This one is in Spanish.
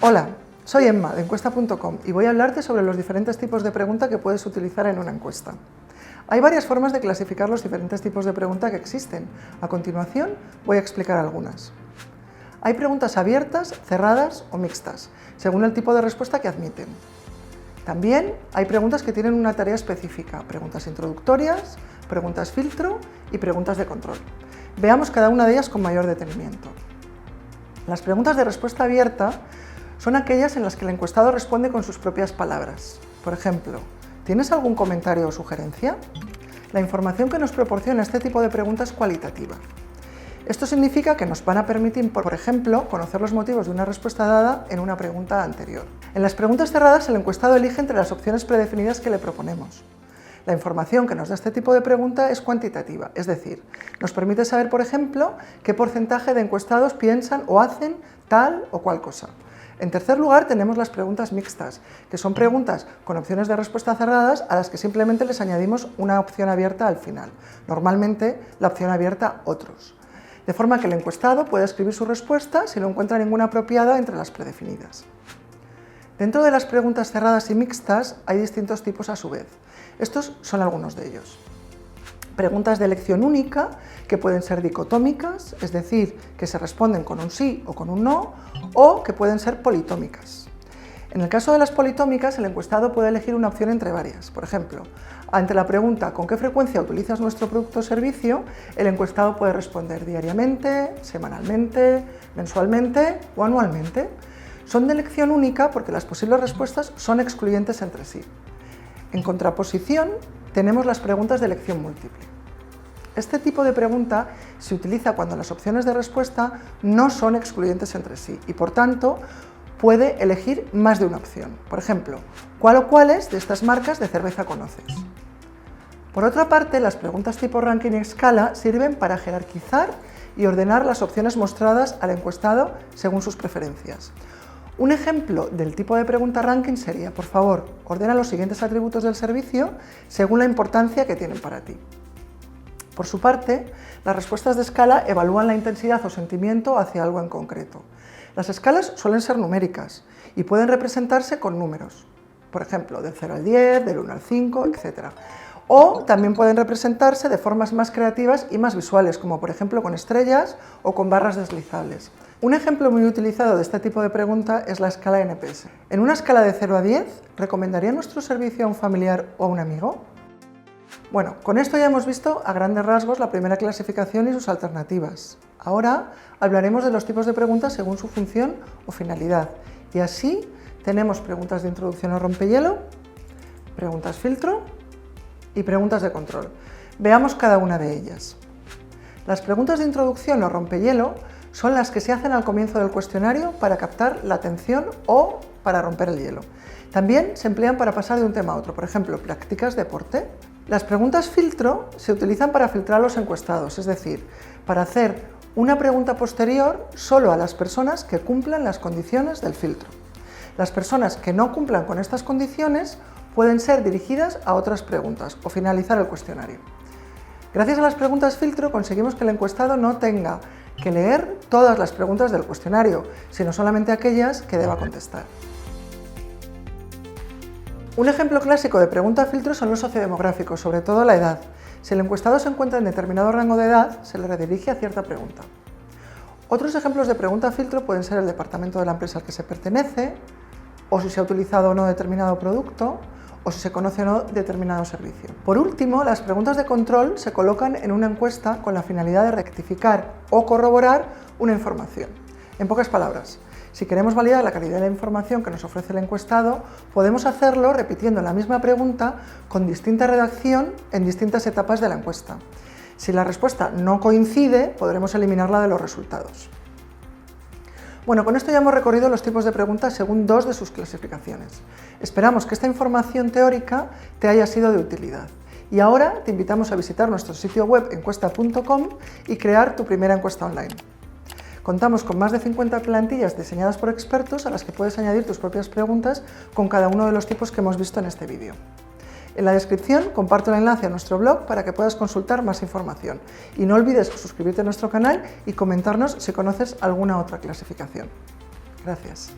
Hola, soy Emma de encuesta.com y voy a hablarte sobre los diferentes tipos de pregunta que puedes utilizar en una encuesta. Hay varias formas de clasificar los diferentes tipos de pregunta que existen. A continuación voy a explicar algunas. Hay preguntas abiertas, cerradas o mixtas, según el tipo de respuesta que admiten. También hay preguntas que tienen una tarea específica, preguntas introductorias, preguntas filtro y preguntas de control. Veamos cada una de ellas con mayor detenimiento. Las preguntas de respuesta abierta son aquellas en las que el encuestado responde con sus propias palabras. Por ejemplo, ¿tienes algún comentario o sugerencia? La información que nos proporciona este tipo de pregunta es cualitativa. Esto significa que nos van a permitir, por ejemplo, conocer los motivos de una respuesta dada en una pregunta anterior. En las preguntas cerradas, el encuestado elige entre las opciones predefinidas que le proponemos. La información que nos da este tipo de pregunta es cuantitativa, es decir, nos permite saber, por ejemplo, qué porcentaje de encuestados piensan o hacen tal o cual cosa. En tercer lugar, tenemos las preguntas mixtas, que son preguntas con opciones de respuesta cerradas a las que simplemente les añadimos una opción abierta al final, normalmente la opción abierta otros, de forma que el encuestado puede escribir su respuesta si no encuentra ninguna apropiada entre las predefinidas. Dentro de las preguntas cerradas y mixtas hay distintos tipos a su vez. Estos son algunos de ellos. Preguntas de elección única, que pueden ser dicotómicas, es decir, que se responden con un sí o con un no, o que pueden ser politómicas. En el caso de las politómicas, el encuestado puede elegir una opción entre varias. Por ejemplo, ante la pregunta ¿con qué frecuencia utilizas nuestro producto o servicio?, el encuestado puede responder diariamente, semanalmente, mensualmente o anualmente. Son de elección única porque las posibles respuestas son excluyentes entre sí. En contraposición, tenemos las preguntas de elección múltiple. Este tipo de pregunta se utiliza cuando las opciones de respuesta no son excluyentes entre sí y, por tanto, puede elegir más de una opción. Por ejemplo, ¿cuál o cuáles de estas marcas de cerveza conoces? Por otra parte, las preguntas tipo ranking y escala sirven para jerarquizar y ordenar las opciones mostradas al encuestado según sus preferencias. Un ejemplo del tipo de pregunta ranking sería, por favor, ordena los siguientes atributos del servicio según la importancia que tienen para ti. Por su parte, las respuestas de escala evalúan la intensidad o sentimiento hacia algo en concreto. Las escalas suelen ser numéricas y pueden representarse con números, por ejemplo, del 0 al 10, del 1 al 5, etc. O también pueden representarse de formas más creativas y más visuales, como por ejemplo con estrellas o con barras deslizables. Un ejemplo muy utilizado de este tipo de pregunta es la escala NPS. En una escala de 0 a 10, ¿recomendaría nuestro servicio a un familiar o a un amigo? Bueno, con esto ya hemos visto a grandes rasgos la primera clasificación y sus alternativas. Ahora hablaremos de los tipos de preguntas según su función o finalidad. Y así tenemos preguntas de introducción o rompehielo, preguntas filtro y preguntas de control. Veamos cada una de ellas. Las preguntas de introducción o rompehielo son las que se hacen al comienzo del cuestionario para captar la atención o para romper el hielo. También se emplean para pasar de un tema a otro, por ejemplo, ¿practicas deporte? Las preguntas filtro se utilizan para filtrar a los encuestados, es decir, para hacer una pregunta posterior solo a las personas que cumplan las condiciones del filtro. Las personas que no cumplan con estas condiciones pueden ser dirigidas a otras preguntas o finalizar el cuestionario. Gracias a las preguntas filtro conseguimos que el encuestado no tenga que leer todas las preguntas del cuestionario, sino solamente aquellas que deba contestar. Un ejemplo clásico de pregunta filtro son los sociodemográficos, sobre todo la edad. Si el encuestado se encuentra en determinado rango de edad, se le redirige a cierta pregunta. Otros ejemplos de pregunta filtro pueden ser el departamento de la empresa al que se pertenece, o si se ha utilizado o no determinado producto, o si se conoce o no determinado servicio. Por último, las preguntas de control se colocan en una encuesta con la finalidad de rectificar o corroborar una información. En pocas palabras, si queremos validar la calidad de la información que nos ofrece el encuestado, podemos hacerlo repitiendo la misma pregunta con distinta redacción en distintas etapas de la encuesta. Si la respuesta no coincide, podremos eliminarla de los resultados. Bueno, con esto ya hemos recorrido los tipos de preguntas según dos de sus clasificaciones. Esperamos que esta información teórica te haya sido de utilidad. Y ahora te invitamos a visitar nuestro sitio web encuesta.com y crear tu primera encuesta online. Contamos con más de 50 plantillas diseñadas por expertos a las que puedes añadir tus propias preguntas con cada uno de los tipos que hemos visto en este vídeo. En la descripción comparto el enlace a nuestro blog para que puedas consultar más información. Y no olvides suscribirte a nuestro canal y comentarnos si conoces alguna otra clasificación. Gracias.